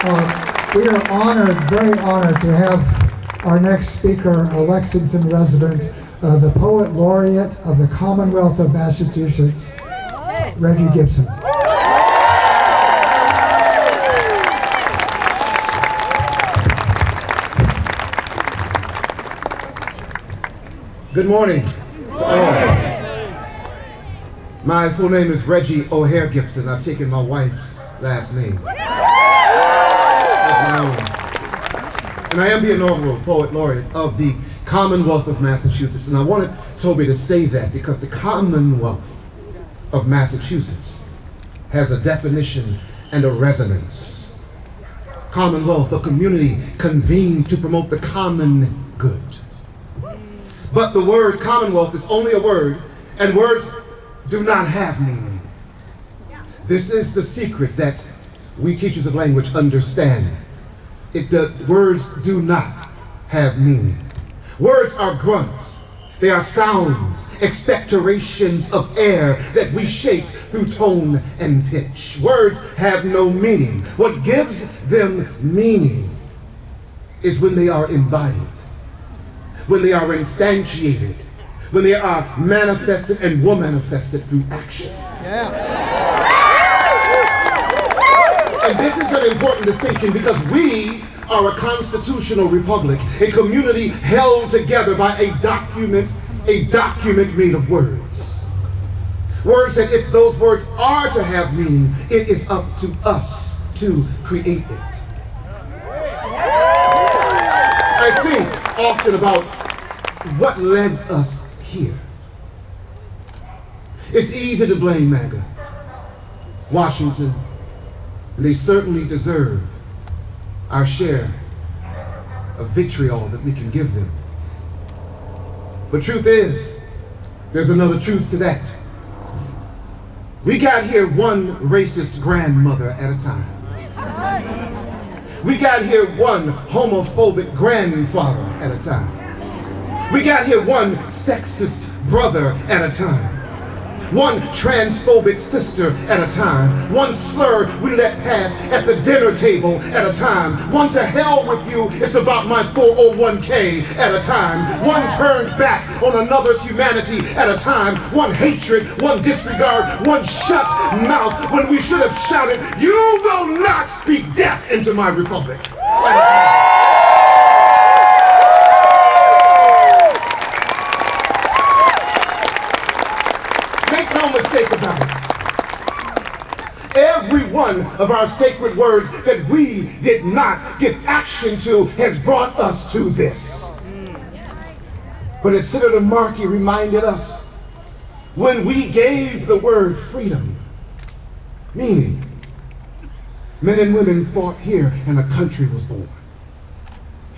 We are honored, very honored, to have our next speaker, a Lexington resident, the Poet Laureate of the Commonwealth of Massachusetts, Regie Gibson. Good morning to all. My full name is Regie O'Hare Gibson. I've taken my wife's last name as my own. And I am the inaugural Poet Laureate of the Commonwealth of Massachusetts. And I wanted Toby to say that because the Commonwealth of Massachusetts has a definition and a resonance. Commonwealth, a community convened to promote the common good. But the word Commonwealth is only a word, and words do not have meaning. This is the secret that we teachers of language understand. Words do not have meaning. Words are grunts. They are sounds, expectorations of air that we shape through tone and pitch. Words have no meaning. What gives them meaning is when they are embodied, when they are instantiated, when they are manifested and were manifested through action. And this is an important distinction because we are a constitutional republic, a community held together by a document made of words. Words that if those words are to have meaning, it is up to us to create it. I think often about what led us here. It's easy to blame MAGA, Washington, and they certainly deserve our share of vitriol that we can give them. But truth is, there's another truth to that. We got here one racist grandmother at a time. We got here one homophobic grandfather at a time. We got here one sexist brother at a time. One transphobic sister at a time. One slur we let pass at the dinner table at a time. One to hell with you, it's about my 401k at a time. One turned back on another's humanity at a time. One hatred, one disregard, one shut mouth when we should have shouted, "You will not speak death into my republic." At a time. No mistake about it. Every one of our sacred words that we did not give action to has brought us to this. But as Senator Markey reminded us, when we gave the word freedom meaning, men and women fought here and a country was born.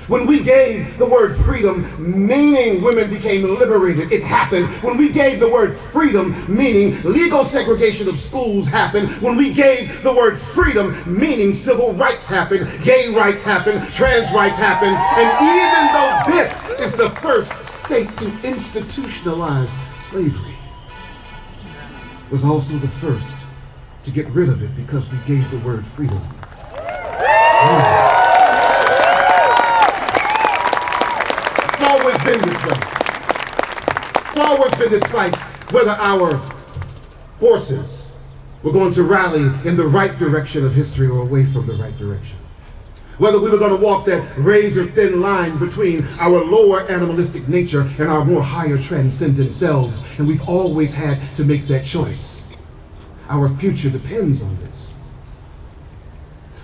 When we gave the word freedom meaning, women became liberated. It happened. When we gave the word freedom meaning, legal segregation of schools happened. When we gave the word freedom meaning, civil rights happened, gay rights happened, trans rights happened. And even though this is the first state to institutionalize slavery, it was also the first to get rid of it because we gave the word freedom. It's always been this way. It's always been this fight whether our forces were going to rally in the right direction of history or away from the right direction. Whether we were going to walk that razor-thin line between our lower animalistic nature and our more higher transcendent selves. And we've always had to make that choice. Our future depends on this.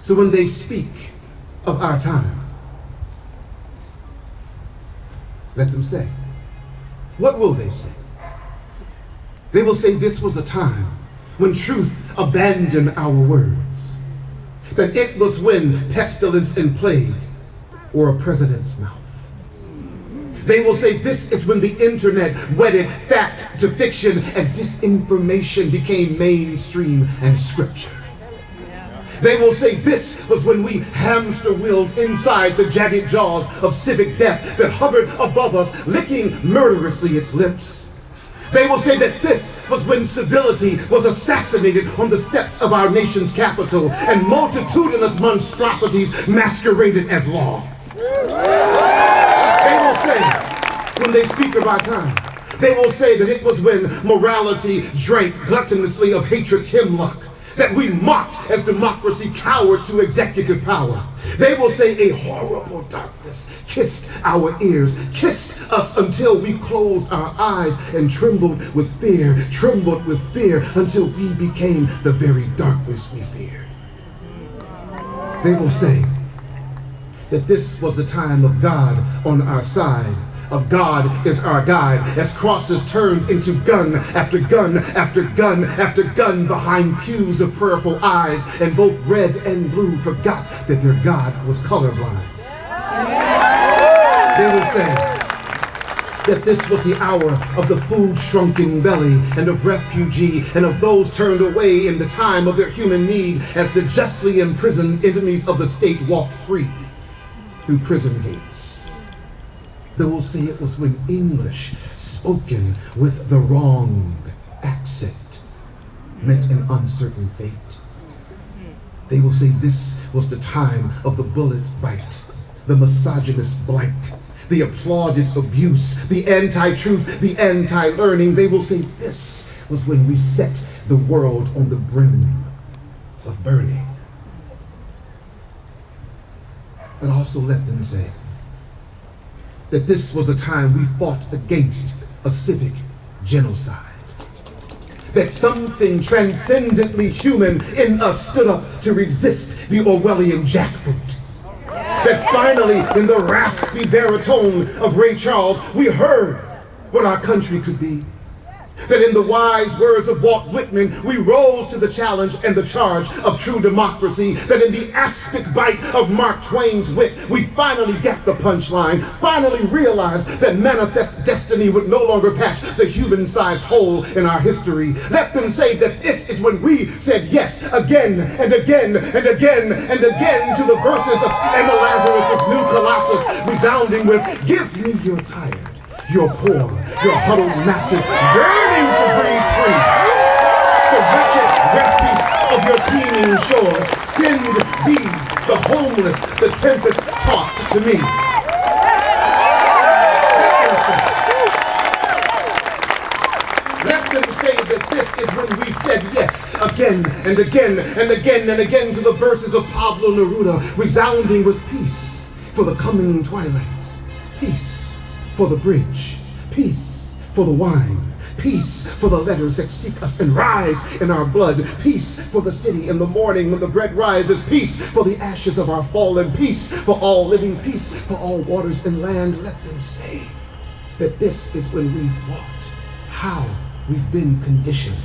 So when they speak of our time, let them say. What will they say? They will say this was a time when truth abandoned our words. That it was when pestilence and plague were a president's mouth. They will say this is when the internet wedded fact to fiction and disinformation became mainstream and scripture. They will say this was when we hamster-wheeled inside the jagged jaws of civic death that hovered above us, licking murderously its lips. They will say that this was when civility was assassinated on the steps of our nation's capital and multitudinous monstrosities masqueraded as law. They will say, when they speak of our time, they will say that it was when morality drank gluttonously of hatred's hemlock, that we mocked as democracy cowered to executive power. They will say a horrible darkness kissed our ears, kissed us until we closed our eyes and trembled with fear until we became the very darkness we feared. They will say that this was the time of God on our side, of God is our guide, as crosses turned into gun after gun after gun after gun behind pews of prayerful eyes, and both red and blue forgot that their God was colorblind. They will say that this was the hour of the food-shrunken belly and of refugee and of those turned away in the time of their human need, as the justly imprisoned enemies of the state walked free through prison gates. They will say it was when English spoken with the wrong accent meant an uncertain fate. They will say this was the time of the bullet bite, the misogynist blight, the applauded abuse, the anti-truth, the anti-learning. They will say this was when we set the world on the brim of burning. But also let them say that this was a time we fought against a civic genocide. That something transcendently human in us stood up to resist the Orwellian jackboot. That finally, in the raspy baritone of Ray Charles, we heard what our country could be. That in the wise words of Walt Whitman, we rose to the challenge and the charge of true democracy. That in the aspic bite of Mark Twain's wit, we finally get the punchline, finally realized that manifest destiny would no longer patch the human-sized hole in our history. Let them say that this is when we said yes again and again and again and again to the verses of Emma Lazarus' New Colossus, resounding with, "Give me your tired, your poor, your huddled masses yearning to breathe free. The wretched refuse of your teeming shores, send these, the homeless, the tempest-tossed to me." Let them say that this is when we said yes again and again and again and again to the verses of Pablo Neruda, resounding with peace for the coming twilights, peace for the bridge, peace for the wine, peace for the letters that seek us and rise in our blood, peace for the city in the morning when the bread rises, peace for the ashes of our fallen, peace for all living, peace for all waters and land. Let them say that this is when we fought, how we've been conditioned.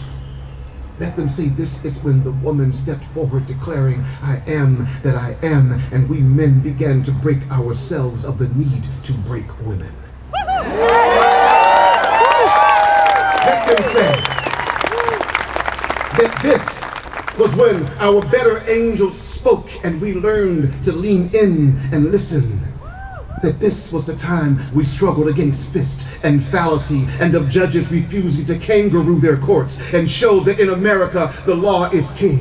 Let them say this is when the woman stepped forward declaring, "I am that I am," and we men began to break ourselves of the need to break women. Let them say that this was when our better angels spoke and we learned to lean in and listen. That this was the time we struggled against fist and fallacy and of judges refusing to kangaroo their courts and show that in America the law is king.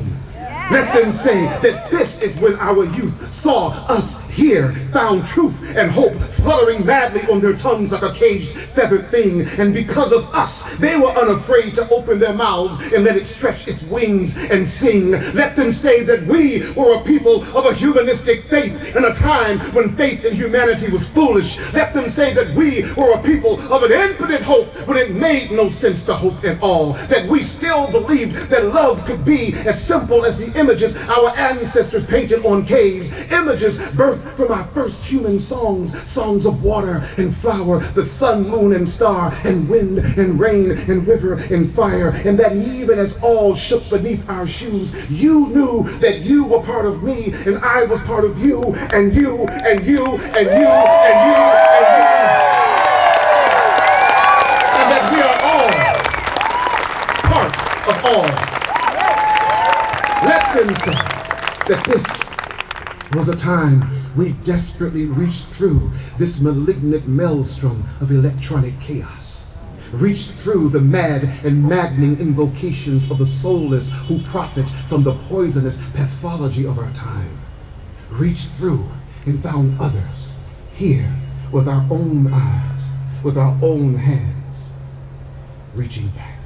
Let them say that this is when our youth saw us here, found truth and hope fluttering madly on their tongues like a caged feathered thing, and because of us they were unafraid to open their mouths and let it stretch its wings and sing. Let them say that we were a people of a humanistic faith in a time when faith in humanity was foolish. Let them say that we were a people of an infinite hope when it made no sense to hope at all. That we still believed that love could be as simple as the images our ancestors painted on caves, images birthed from our first human songs, songs of water and flower, the sun, moon, and star, and wind, and rain, and river, and fire, and that even as all shook beneath our shoes, you knew that you were part of me, and I was part of you, and you, and you, and you, and you, and you, and that we are all part of all. Let them say that this was a time we desperately reached through this malignant maelstrom of electronic chaos. reached through the mad and maddening invocations of the soulless who profit from the poisonous pathology of our time, reached through and found others here with our own eyes, with our own hands, reaching back.